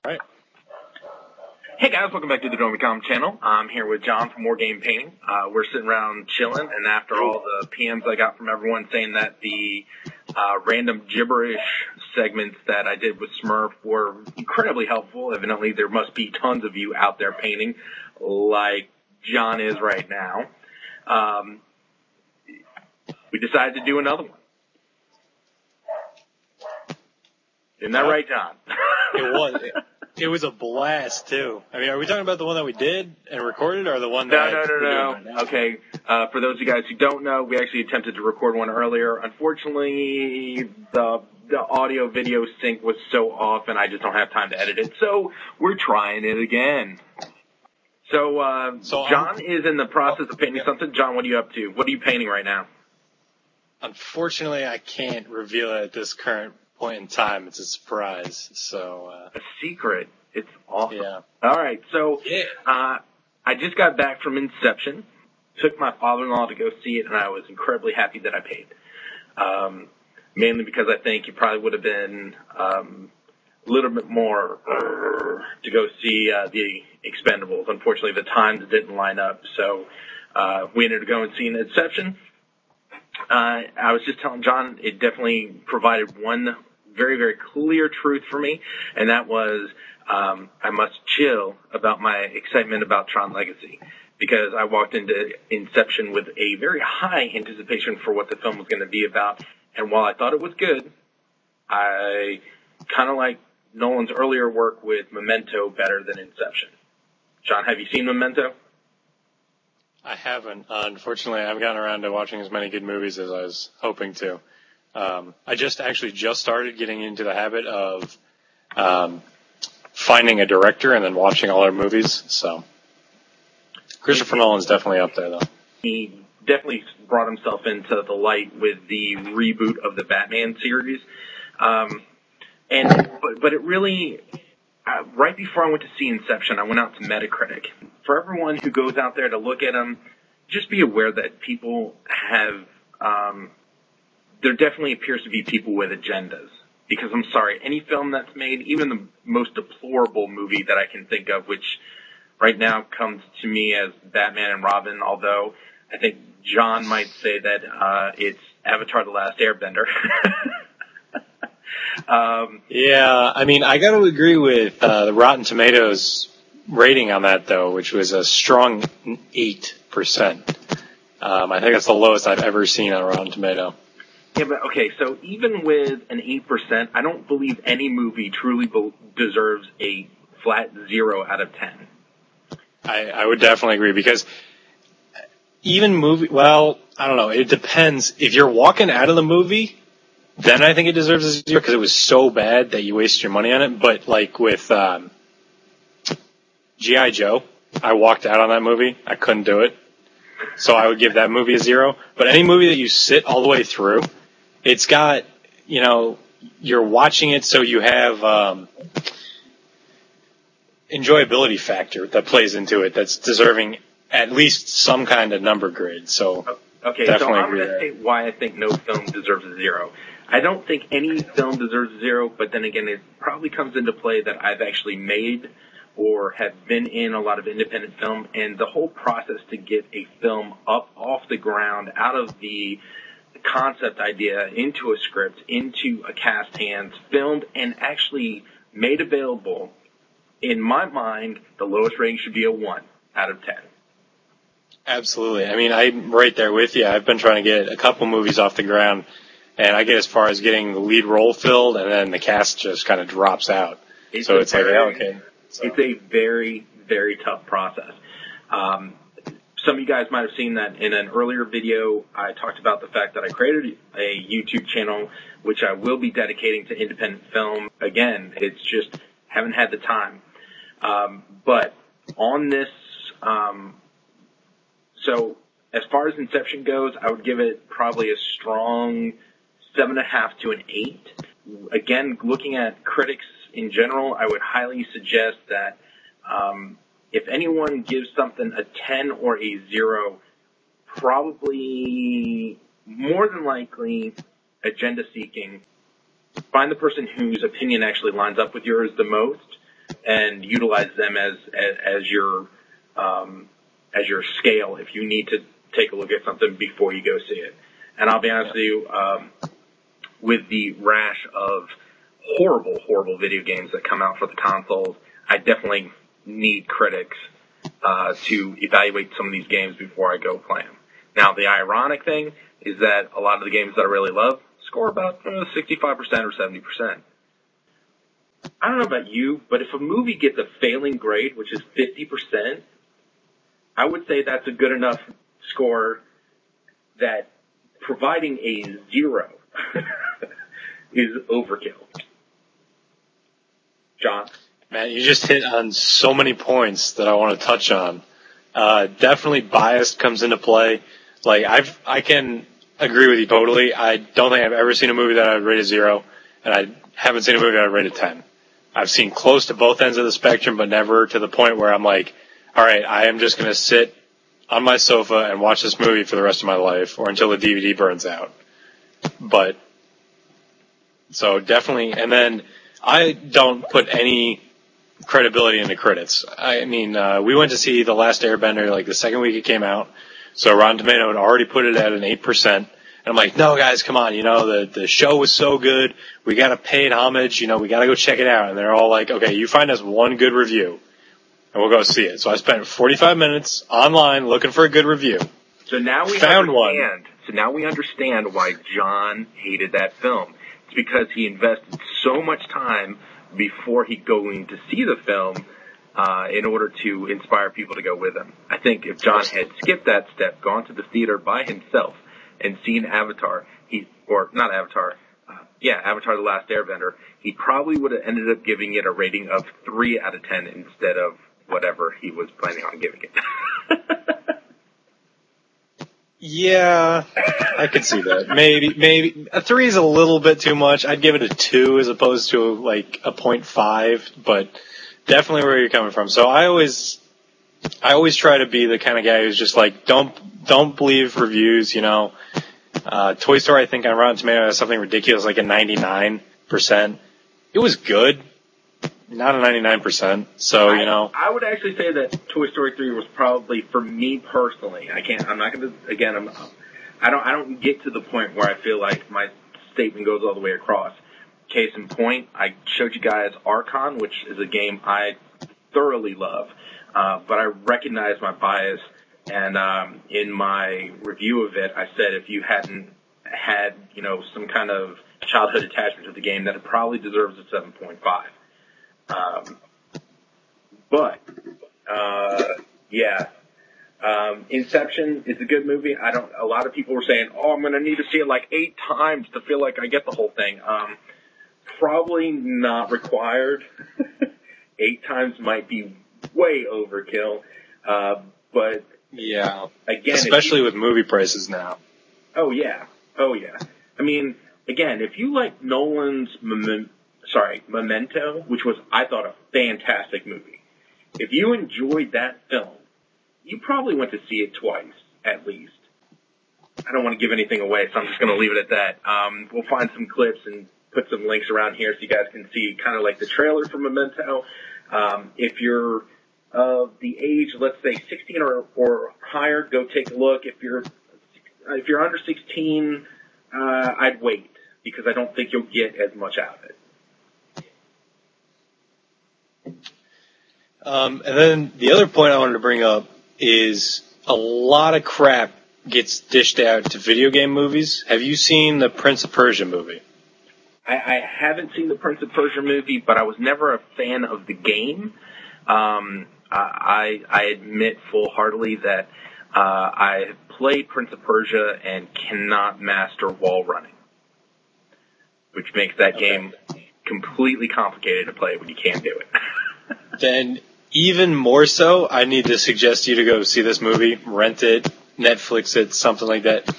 Right. Hey guys, welcome back to the doremicom channel. I'm here with John from More Game Painting. We're sitting around chilling, and after all the PMs I got from everyone saying that the random gibberish segments that I did with Smurf were incredibly helpful, evidently there must be tons of you out there painting like John is right now. We decided to do another one. Isn't that right, John? It was. It was a blast, too. I mean, are we talking about the one that we did and recorded, or the one that... No. Okay, for those of you guys who don't know, we actually attempted to record one earlier. Unfortunately, the audio video sync was so off, and I just don't have time to edit it, so we're trying it again. So John is in the process of painting something. John, what are you up to? What are you painting right now? Unfortunately, I can't reveal it at this current point in time. It's a surprise, so... A secret. It's awesome. Yeah. All right, so I just got back from Inception, took my father-in-law to go see it, and I was incredibly happy that I paid. Mainly because I think it probably would have been a little bit more to go see the Expendables. Unfortunately, the times didn't line up, so we ended up going and seeing Inception. I was just telling John, it definitely provided one very, very clear truth for me, and that was I must chill about my excitement about Tron Legacy, because I walked into Inception with a very high anticipation for what the film was going to be about, and while I thought it was good, I kind of like Nolan's earlier work with Memento better than Inception. John, have you seen Memento? I haven't. Unfortunately, I haven't gotten around to watching as many good movies as I was hoping to. I just started getting into the habit of finding a director and then watching all their movies. So Christopher Nolan's definitely up there, though. He definitely brought himself into the light with the reboot of the Batman series. But it really, right before I went to see Inception, I went out to Metacritic. For everyone who goes out there to look at them, just be aware that people have, there definitely appears to be people with agendas. Because I'm sorry, any film that's made, even the most deplorable movie that I can think of, which right now comes to me as Batman and Robin, although I think John might say that it's Avatar: The Last Airbender. Yeah, I mean, I got to agree with the Rotten Tomatoes rating on that, though, which was a strong 8%. I think that's the lowest I've ever seen on Rotten Tomato. Yeah, but okay, so even with an 8%, I don't believe any movie truly deserves a flat 0 out of 10. I would definitely agree, because even I don't know, it depends. If you're walking out of the movie, then I think it deserves a 0 because it was so bad that you waste your money on it. But like with G.I. Joe, I walked out on that movie. I couldn't do it. So I would give that movie a 0. But any movie that you sit all the way through, it's got, you're watching it so you have enjoyability factor that plays into it that's deserving at least some kind of number grid. So okay, definitely so I'm going to say why I think no film deserves a 0. I don't think any film deserves a 0, but then again, it probably comes into play that I've actually made or have been in a lot of independent film, and the whole process to get a film up off the ground, out of the concept idea, into a script, into a cast hands, filmed, and actually made available, in my mind, the lowest rating should be a 1 out of 10. Absolutely. I mean, I'm right there with you. I've been trying to get a couple movies off the ground, and I get as far as getting the lead role filled, and then the cast just kind of drops out. It's like, okay. So. It's a very, very tough process. Some of you guys might have seen that in an earlier video, I talked about the fact that I created a YouTube channel, which I will be dedicating to independent film. Again, it's just haven't had the time. But on this, so as far as Inception goes, I would give it probably a strong 7.5 to an 8. Again, looking at critics in general, I would highly suggest that if anyone gives something a 10 or a 0, probably more than likely agenda seeking. Find the person whose opinion actually lines up with yours the most. and utilize them as your scale if you need to take a look at something before you go see it. And I'll be honest with you, with the rash of horrible, horrible video games that come out for the consoles, I definitely need critics to evaluate some of these games before I go play them. Now, the ironic thing is that a lot of the games that I really love score about 65% or 70%. I don't know about you, but if a movie gets a failing grade, which is 50%, I would say that's a good enough score that providing a 0 is overkill. John? Man, you just hit on so many points that I want to touch on. Definitely bias comes into play. Like, I can agree with you totally. I don't think I've ever seen a movie that I'd rate a 0, and I haven't seen a movie that I'd rate a 10. I've seen close to both ends of the spectrum, but never to the point where I'm like, all right, I am just going to sit on my sofa and watch this movie for the rest of my life, or until the DVD burns out. But, so definitely, and then I don't put any credibility into critics. I mean, we went to see The Last Airbender like the second week it came out, so Rotten Tomato had already put it at an 8%. And I'm like, no, guys, come on, the show was so good, we gotta pay it homage, we gotta go check it out. And they're all like, okay, you find us one good review, and we'll go see it. So I spent 45 minutes online looking for a good review. So now we found one. So now we understand why John hated that film. It's because he invested so much time before he going to see the film, in order to inspire people to go with him. I think if John had skipped that step, gone to the theater by himself, and seen Avatar, Avatar The Last Airbender, he probably would have ended up giving it a rating of 3 out of 10 instead of whatever he was planning on giving it. Yeah, I could see that. Maybe a 3 is a little bit too much. I'd give it a 2 as opposed to like a 0.5, but definitely where you're coming from. So I always try to be the kind of guy who's just like, don't believe reviews, Toy Story, I think on Rotten Tomatoes has something ridiculous like a 99%. It was good, not a 99%. So, I would actually say that Toy Story 3 was probably, for me personally, I don't get to the point where I feel like my statement goes all the way across. Case in point, I showed you guys Archon, which is a game I thoroughly love, but I recognize my bias, and in my review of it, I said if you hadn't had, some kind of childhood attachment to the game, that it probably deserves a 7.5. Inception is a good movie. A lot of people were saying, I'm going to need to see it like 8 times to feel like I get the whole thing. Probably not required. 8 times might be way overkill. But yeah, again, especially with movie prices now. Oh yeah. I mean, again, if you like Nolan's Memento, which was, I thought, a fantastic movie. If you enjoyed that film, you probably went to see it twice, at least. I don't want to give anything away, so I'm just going to leave it at that. We'll find some clips and put some links around here so you guys can see kind of like the trailer for Memento. If you're of the age, let's say 16 or higher, go take a look. If you're under 16, I'd wait, because I don't think you'll get as much out of it. And then the other point I wanted to bring up is a lot of crap gets dished out to video game movies. Have you seen the Prince of Persia movie? I haven't seen the Prince of Persia movie, but I was never a fan of the game. I admit full-heartedly that I have played Prince of Persia and cannot master wall running, which makes that game completely complicated to play when you can't do it. Then even more so, I need to suggest you to go see this movie, rent it, Netflix it, something like that,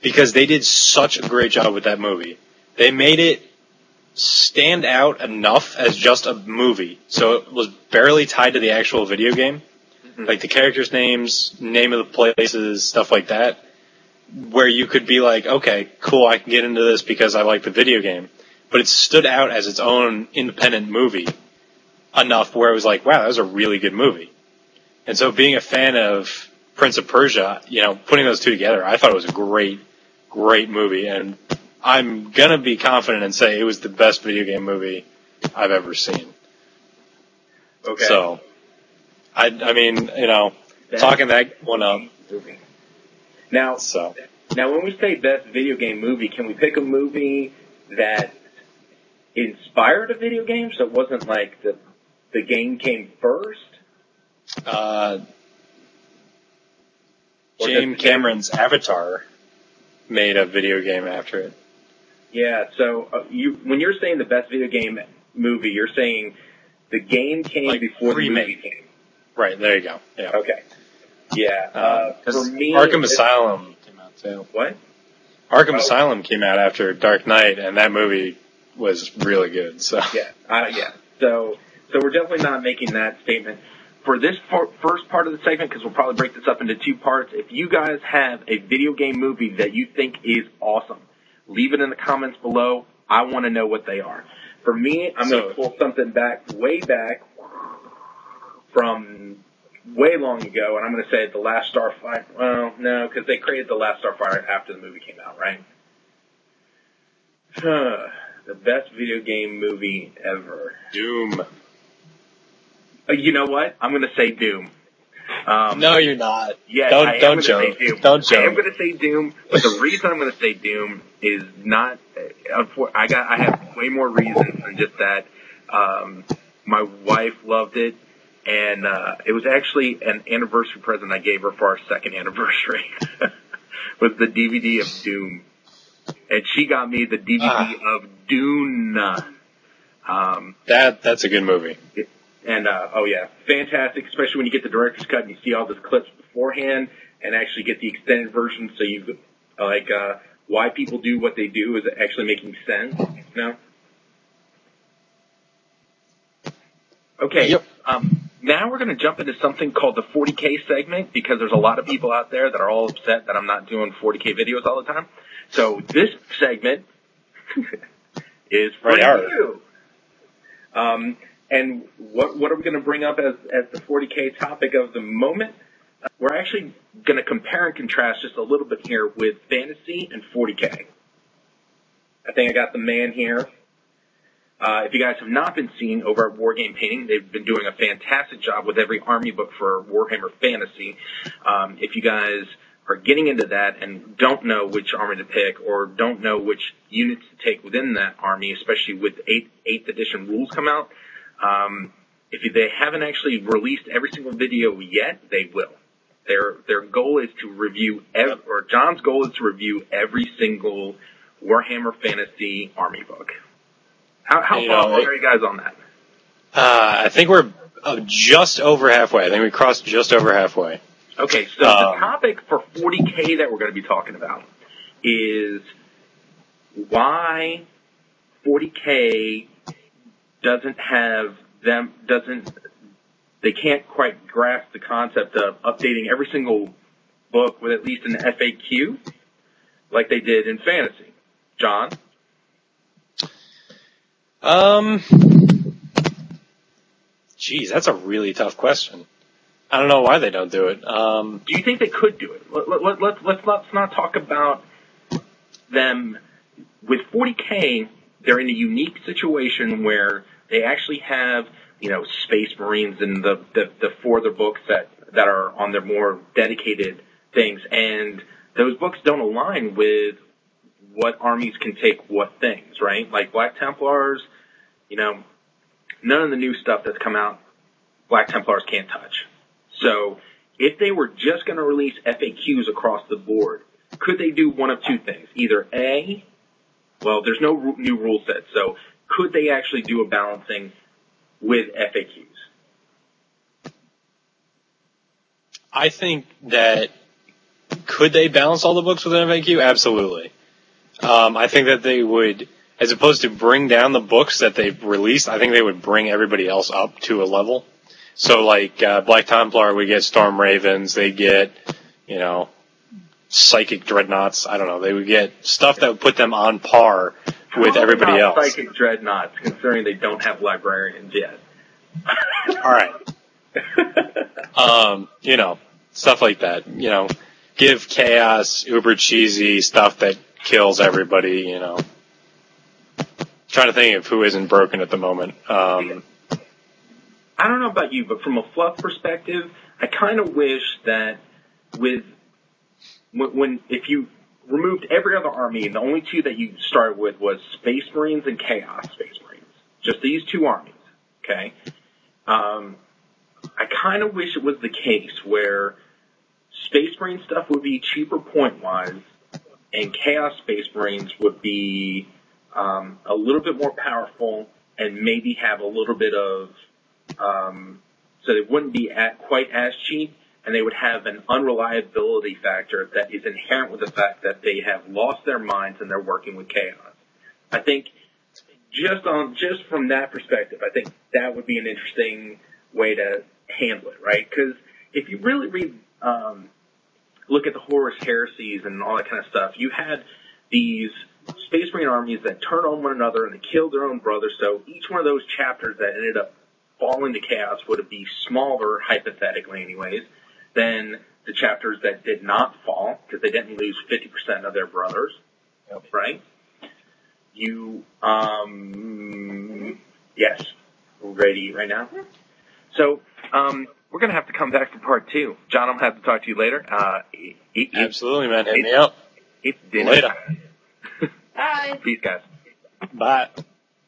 because they did such a great job with that movie. They made it stand out enough as just a movie, so it was barely tied to the actual video game, like the characters' names, name of the places, stuff like that, where you could be like, okay, cool, I can get into this because I like the video game, but it stood out as its own independent movie. enough where it was like, wow, that was a really good movie. And so being a fan of Prince of Persia, putting those two together, I thought it was a great, great movie. And I'm going to be confident and say it was the best video game movie I've ever seen. Okay. So, I mean, talking that one up. Movie. Now, when we say best video game movie, can we pick a movie that inspired a video game, so it wasn't like the game came first? James Cameron's Avatar made a video game after it. Yeah, so when you're saying the best video game movie, you're saying the game came before the movie came. Right, there you go. Yeah. Okay. Yeah. For me, Arkham Asylum came out too. What? Arkham Asylum came out after Dark Knight, and that movie was really good. So yeah. So we're definitely not making that statement. For this first part of the segment, because we'll probably break this up into two parts, if you guys have a video game movie that you think is awesome, leave it in the comments below. I want to know what they are. For me, I'm going to pull something way back from way long ago, and I'm going to say The Last Starfighter. Well, no, because they created The Last Starfighter after the movie came out, right? The best video game movie ever. Doom. You know what? I'm going to say Doom. No, you're not. Yeah, don't joke. Don't joke. I am going to say Doom, but the reason I'm going to say Doom is not. I have way more reasons than just that. My wife loved it, and it was actually an anniversary present I gave her for our second anniversary. Was the DVD of Doom, and she got me the DVD of Dune. That's a good movie. And, fantastic, especially when you get the director's cut and you see all those clips beforehand and actually get the extended version, so you, why people do what they do is actually making sense, Okay, yep. Now we're going to jump into something called the 40K segment, because there's a lot of people out there that are all upset that I'm not doing 40K videos all the time. So this segment is for you. And what are we going to bring up as the 40K topic of the moment? We're actually going to compare and contrast just a little bit here with fantasy and 40K. I think I got the man here. If you guys have not been seeing over at Wargame Painting, they've been doing a fantastic job with every army book for Warhammer Fantasy. If you guys are getting into that and don't know which army to pick or don't know which units to take within that army, especially with 8th edition rules come out, if they haven't actually released every single video yet, they will. Their goal is to review, John's goal is to review every single Warhammer Fantasy army book. How far along are you guys on that? I think we're just over halfway. I think we crossed just over halfway. Okay, so the topic for 40K that we're going to be talking about is why 40K they can't quite grasp the concept of updating every single book with at least an FAQ like they did in fantasy. John? Geez, that's a really tough question. I don't know why they don't do it. Do you think they could do it? Let's not talk about them. With 40K, they're in a unique situation where they actually have, Space Marines and the 4 other books that are on their more dedicated things, and those books don't align with what armies can take what things, right? Like Black Templars, none of the new stuff that's come out, Black Templars can't touch. So if they were just going to release FAQs across the board, could they do one of two things? Either A, well, there's no new rule set, so could they actually do a balancing with FAQs? I think that, could they balance all the books with an FAQ? Absolutely. I think that they would, as opposed to bring down the books that they've released, I think they would bring everybody else up to a level. So like, Black Templar, we get Storm Ravens, they get, Psychic Dreadnoughts, I don't know, they would get stuff that would put them on par with everybody else. Psychic Dreadnoughts, considering they don't have librarians yet. All right. Stuff like that. Give chaos, uber cheesy stuff that kills everybody. Trying to think of who isn't broken at the moment. I don't know about you, but from a fluff perspective, I kind of wish that if you removed every other army and the only two that you started with was Space Marines and Chaos Space Marines, just these two armies, okay? I kind of wish it was the case where Space Marine stuff would be cheaper point-wise and Chaos Space Marines would be a little bit more powerful and maybe have a little bit of so they wouldn't be quite as cheap, and they would have an unreliability factor that is inherent with the fact that they have lost their minds and they're working with chaos. I think just from that perspective, I think that would be an interesting way to handle it, right? Because if you really look at the Horus Heresies and all that kind of stuff, you had these Space Marine armies that turned on one another and they killed their own brothers, so each one of those chapters that ended up falling to chaos would be smaller, hypothetically anyways, than the chapters that did not fall, because they didn't lose 50% of their brothers, right? Yes, we're ready to eat right now. So, we're going to have to come back for part 2. John, I'm going to have to talk to you later. Absolutely, man. Hit me up. It's dinner. Later. Bye. Peace, guys. Bye.